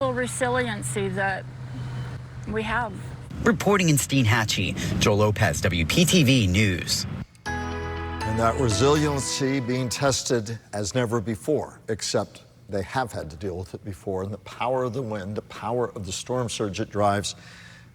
Resiliency that we have. Reporting in Steinhatchee, Joel Lopez, WPTV News. And that resiliency being tested as never before, except they have had to deal with it before. And the power of the wind, the power of the storm surge it drives,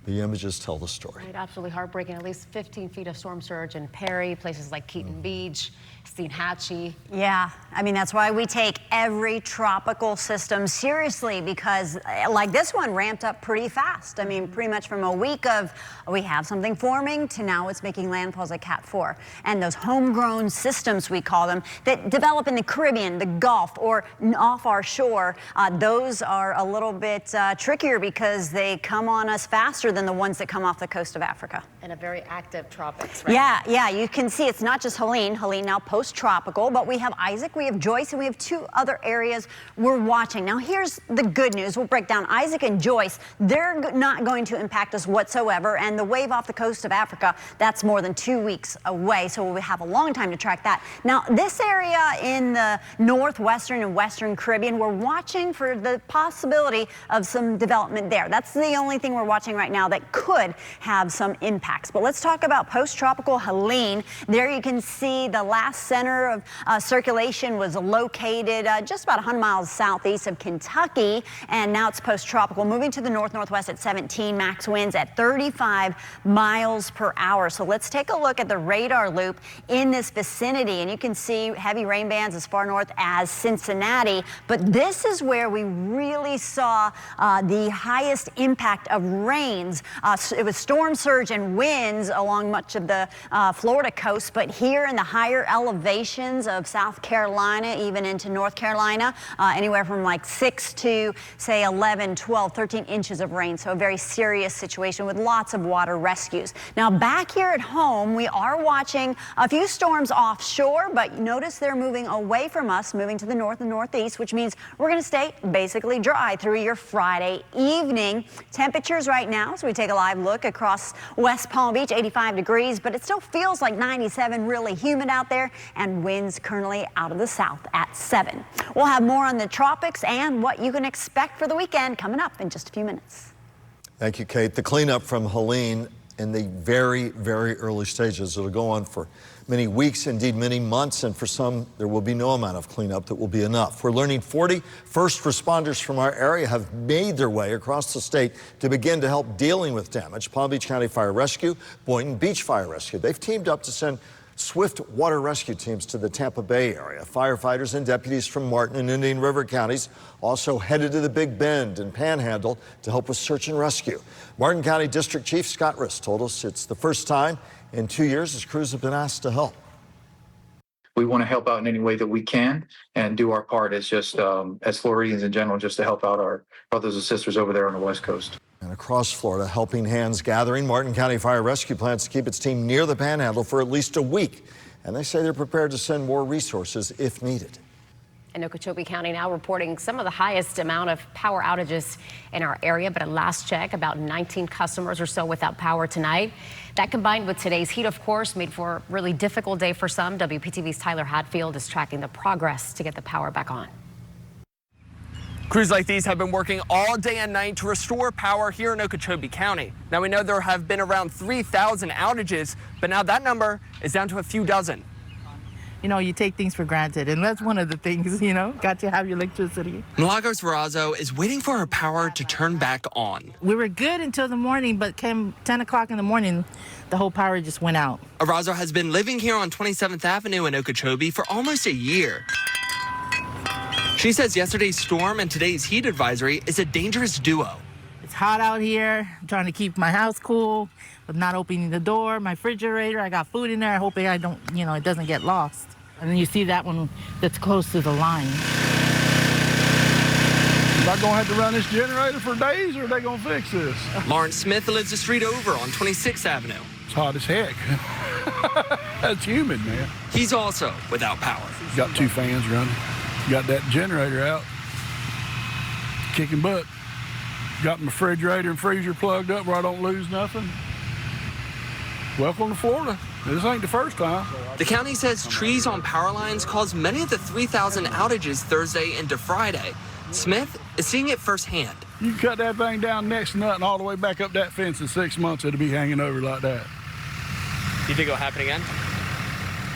the images tell the story. Right, absolutely heartbreaking. At least 15 feet of storm surge in Perry, places like Keaton Beach, Steinhatchee. Yeah, I mean, that's why we take every tropical system seriously, because like this one ramped up pretty fast. I mean, pretty much from a week of we have something forming to now it's making landfall as a Cat 4. And those homegrown systems, we call them, that develop in the Caribbean, the Gulf, or off our shore, those are a little bit trickier because they come on us faster than the ones that come off the coast of Africa. And a very active tropics, right? Yeah, you can see it's not just Helene. Helene now post-tropical, but we have Isaac, we have Joyce, and we have two other areas we're watching. Now here's the good news. We'll break down Isaac and Joyce. They're not going to impact us whatsoever, and the wave off the coast of Africa, that's more than 2 weeks away, so we'll have a long time to track that. Now this area in the northwestern and western Caribbean, we're watching for the possibility of some development there. That's the only thing we're watching right now that could have some impacts. But let's talk about post-tropical Helene. There you can see the last center of circulation was located just about 100 miles southeast of Kentucky, and now it's post-tropical, moving to the north-northwest at 17, max winds at 35 miles per hour. So let's take a look at the radar loop in this vicinity, and you can see heavy rain bands as far north as Cincinnati, but this is where we really saw the highest impact of rains. It was storm surge and winds along much of the Florida coast, but here in the higher elevations of South Carolina, even into North Carolina, anywhere from like 6 to say 11, 12, 13 inches of rain. So a very serious situation with lots of water rescues. Now back here at home, we are watching a few storms offshore, but notice they're moving away from us, moving to the north and northeast, which means we're going to stay basically dry through your Friday evening. Temperatures right now, so we take a live look across West Palm Beach, 85 degrees, but it still feels like 97, really humid out there, and winds currently out of the south at 7. We'll have more on the tropics and what you can expect for the weekend coming up in just a few minutes. Thank you, Kate. The cleanup from Helene in the very, very early stages. It'll go on for many weeks, indeed many months, and for some, there will be no amount of cleanup that will be enough. We're learning 40 first responders from our area have made their way across the state to begin to help dealing with damage. Palm Beach County Fire Rescue, Boynton Beach Fire Rescue. They've teamed up to send swift water rescue teams to the Tampa Bay area. Firefighters and deputies from Martin and Indian River counties also headed to the Big Bend and Panhandle to help with search and rescue. Martin County District Chief Scott Riss told us it's the first time in 2 years his crews have been asked to help. We want to help out in any way that we can and do our part as just as Floridians in general, just to help out our brothers and sisters over there on the West Coast. And across Florida, helping hands gathering. Martin County Fire Rescue plans to keep its team near the Panhandle for at least a week. And they say they're prepared to send more resources if needed. And Okeechobee County now reporting some of the highest amount of power outages in our area. But at last check, about 19 customers or so without power tonight. That combined with today's heat, of course, made for a really difficult day for some. WPTV's Tyler Hatfield is tracking the progress to get the power back on. Crews like these have been working all day and night to restore power here in Okeechobee County. Now we know there have been around 3,000 outages, but now that number is down to a few dozen. You know, you take things for granted, and that's one of the things, you know, got to have your electricity. Milagros Verazo is waiting for her power to turn back on. We were good until the morning, but came 10 o'clock in the morning, the whole power just went out. Verazo has been living here on 27th Avenue in Okeechobee for almost a year. She says yesterday's storm and today's heat advisory is a dangerous duo. It's hot out here. I'm trying to keep my house cool, but not opening the door. My refrigerator, I got food in there. Hoping I don't, you know, it doesn't get lost. And then you see that one that's close to the line. Am I gonna have to run this generator for days, or are they gonna fix this? Lawrence Smith lives a street over on 26th Avenue. It's hot as heck. That's humid, man. He's also without power. Got 2 fans running. Got that generator out, kicking butt. Got my refrigerator and freezer plugged up where I don't lose nothing. Welcome to Florida. This ain't the first time. The county says trees on power lines caused many of the 3,000 outages Thursday into Friday. Smith is seeing it firsthand. You cut that thing down next to nothing all the way back up that fence in 6 months, it'll be hanging over like that. Do you think it'll happen again?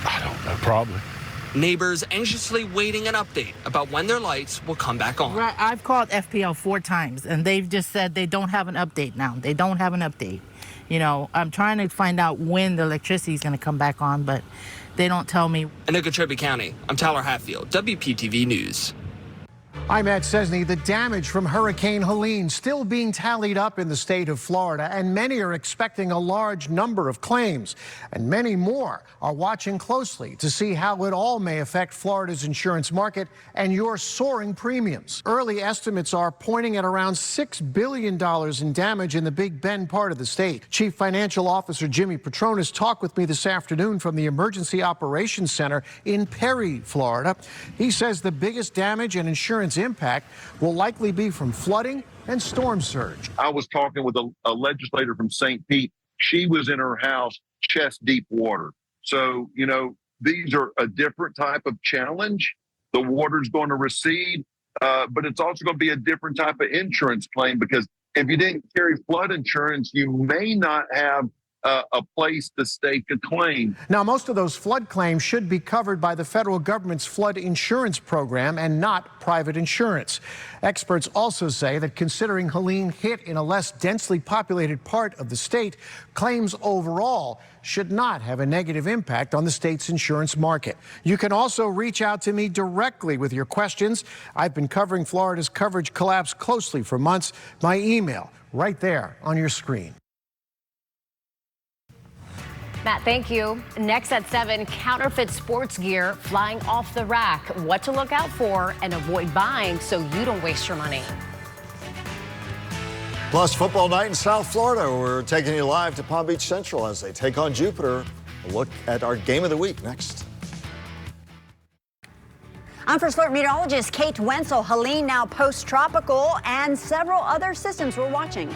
I don't know, probably. Neighbors anxiously waiting an update about when their lights will come back on. Right, I've called FPL 4 times, and they've just said they don't have an update now. They don't have an update. You know, I'm trying to find out when the electricity is going to come back on, but they don't tell me. In Okeechobee County, I'm Tyler Hatfield, WPTV News. I'm Matt Cesney. The damage from Hurricane Helene still being tallied up in the state of Florida, and many are expecting a large number of claims. And many more are watching closely to see how it all may affect Florida's insurance market and your soaring premiums. Early estimates are pointing at around $6 billion in damage in the Big Bend part of the state. Chief Financial Officer Jimmy Petronas talked with me this afternoon from the Emergency Operations Center in Perry, Florida. He says the biggest damage and insurance impact will likely be from flooding and storm surge. I was talking with a legislator from St. Pete. She was in her house chest deep water. So, you know, these are a different type of challenge. The water's going to recede, but it's also going to be a different type of insurance claim, because if you didn't carry flood insurance, you may not have a place to stake a claim. Now, most of those flood claims should be covered by the federal government's flood insurance program and not private insurance. Experts also say that considering Helene hit in a less densely populated part of the state, claims overall should not have a negative impact on the state's insurance market. You can also reach out to me directly with your questions. I've been covering Florida's coverage collapse closely for months. My email right there on your screen. Matt, thank you. Next at 7, counterfeit sports gear flying off the rack. What to look out for and avoid buying so you don't waste your money. Plus, football night in South Florida. We're taking you live to Palm Beach Central as they take on Jupiter. A look at our game of the week next. I'm First Alert meteorologist Kate Wenzel. Helene now post-tropical, and several other systems we're watching.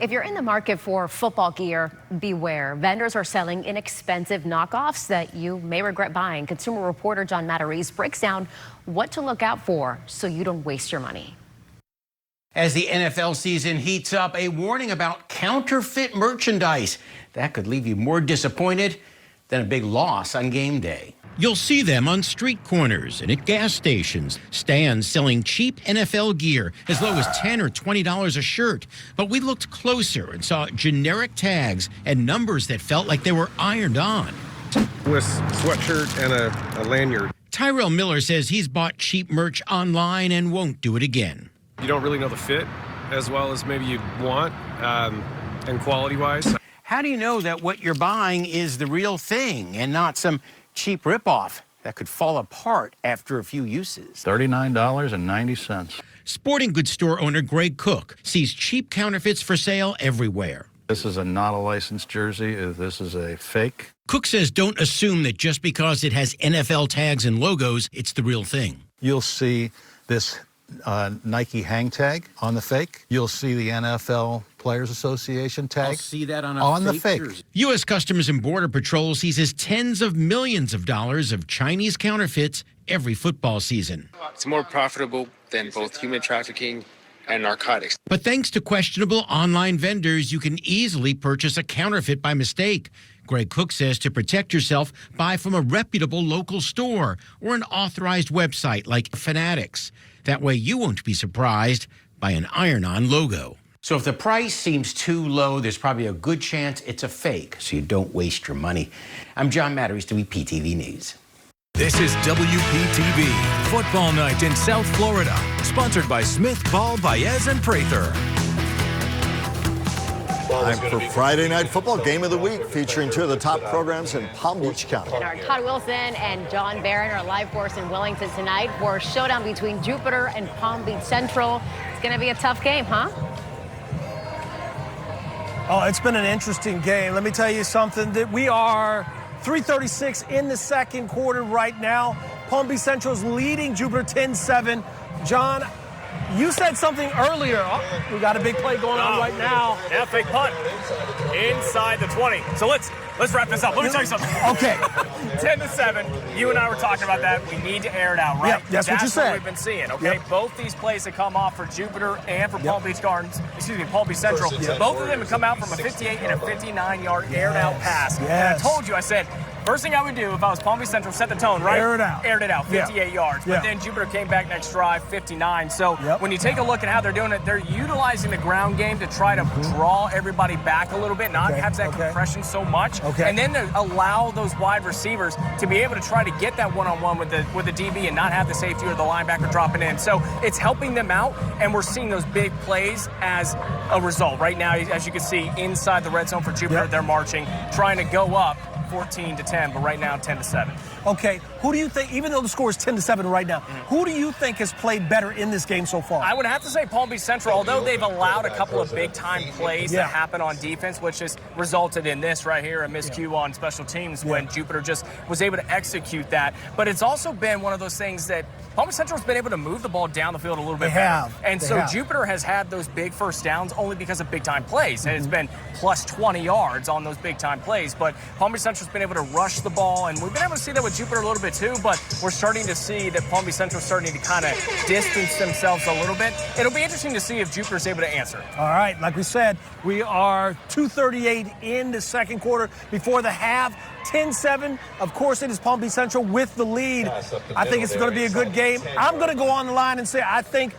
If you're in the market for football gear, beware. Vendors are selling inexpensive knockoffs that you may regret buying. Consumer reporter John Matarese breaks down what to look out for so you don't waste your money. As the NFL season heats up, a warning about counterfeit merchandise. That could leave you more disappointed than a big loss on game day. You'll see them on street corners and at gas stations, stands selling cheap NFL gear as low as $10 or $20 a shirt. But we looked closer and saw generic tags and numbers that felt like they were ironed on. With sweatshirt and a lanyard. Tyrell Miller says he's bought cheap merch online and won't do it again. You don't really know the fit as well as maybe you'd want, and quality-wise. How do you know that what you're buying is the real thing and not some cheap ripoff that could fall apart after a few uses? $39.90. Sporting goods store owner Greg Cook sees cheap counterfeits for sale everywhere. This is not a licensed jersey. This is a fake. Cook says don't assume that just because it has NFL tags and logos, it's the real thing. You'll see this Nike hang tag on the fake. You'll see the NFL Players Association tag. I'll see that on the fake. jersey. U.S. Customs and Border Patrol seizes tens of millions of dollars of Chinese counterfeits every football season. It's more profitable than both human trafficking and narcotics. But thanks to questionable online vendors, you can easily purchase a counterfeit by mistake. Greg Cook says to protect yourself, buy from a reputable local store or an authorized website like Fanatics. That way you won't be surprised by an iron-on logo. So if the price seems too low, there's probably a good chance it's a fake, so you don't waste your money. I'm John Matarese, WPTV News. This is WPTV Football Night in South Florida, sponsored by Smith, Ball, Baez, and Prather. Time for Friday Night Football Game of the Week, featuring two of the top programs in Palm Beach County. And our Todd Wilson and John Barron are live for us in Wellington tonight for a showdown between Jupiter and Palm Beach Central. It's going to be a tough game, huh? Oh, it's been an interesting game. Let me tell you something, that we are 3:36 in the second quarter right now. Palm Beach Central's leading Jupiter 10-7. John, you said something earlier. Oh, we got a big play going on right now. Yeah, fake punt inside the 20. So let's wrap this up. Let me tell you something. Okay. 10-7. You and I were talking about that. We need to air it out, right? Yep, that's what you said. We've been seeing, okay? Yep. Both these plays that come off for Jupiter and for Palm Beach Gardens, Palm Beach Central, both of them have come out from a 58 and a 59-yard aired out pass. And I told you, I said, first thing I would do if I was Palm Beach Central, set the tone, right? Air it out. Aired it out, 58 yards. But then Jupiter came back next drive, 59. So when you take a look at how they're doing it, they're utilizing the ground game to try to draw everybody back a little bit, not have that compression so much. And then to allow those wide receivers to be able to try to get that one-on-one with the DB and not have the safety or the linebacker dropping in. So it's helping them out, and we're seeing those big plays as a result. Right now, as you can see, inside the red zone for Jupiter, they're marching, trying to go up 14-10, but right now 10-7. Okay, who do you think, even though the score is 10-7 right now, who do you think has played better in this game so far? I would have to say Palm Beach Central, although they've allowed a couple of big-time plays to happen on defense, which has resulted in this right here, a miscue on special teams when Jupiter just was able to execute that. But it's also been one of those things that Palm Beach Central has been able to move the ball down the field a little bit better. And so Jupiter has had those big first downs only because of big-time plays. And it's been plus 20 yards on those big-time plays. But Palm Beach Central's been able to rush the ball, and we've been able to see that with Jupiter a little bit too, but we're starting to see that Palm Beach Central's starting to kind of distance themselves a little bit. It'll be interesting to see if Jupiter's able to answer. All right, like we said, we are 2:38 in the second quarter before the half. 10-7. Of course, it is Palm Beach Central with the lead. I think it's going to be a good game. I'm going to go on the line and say I think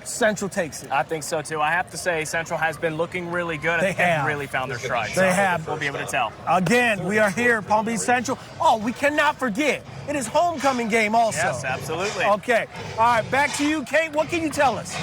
Central takes it. I think so, too. I have to say, Central has been looking really good. I think they've really found their stride. They have. We'll be able to tell. Again, we are here, Palm Beach Central. Oh, we cannot forget. It is homecoming game also. Yes, absolutely. Okay. All right, back to you, Kate. What can you tell us?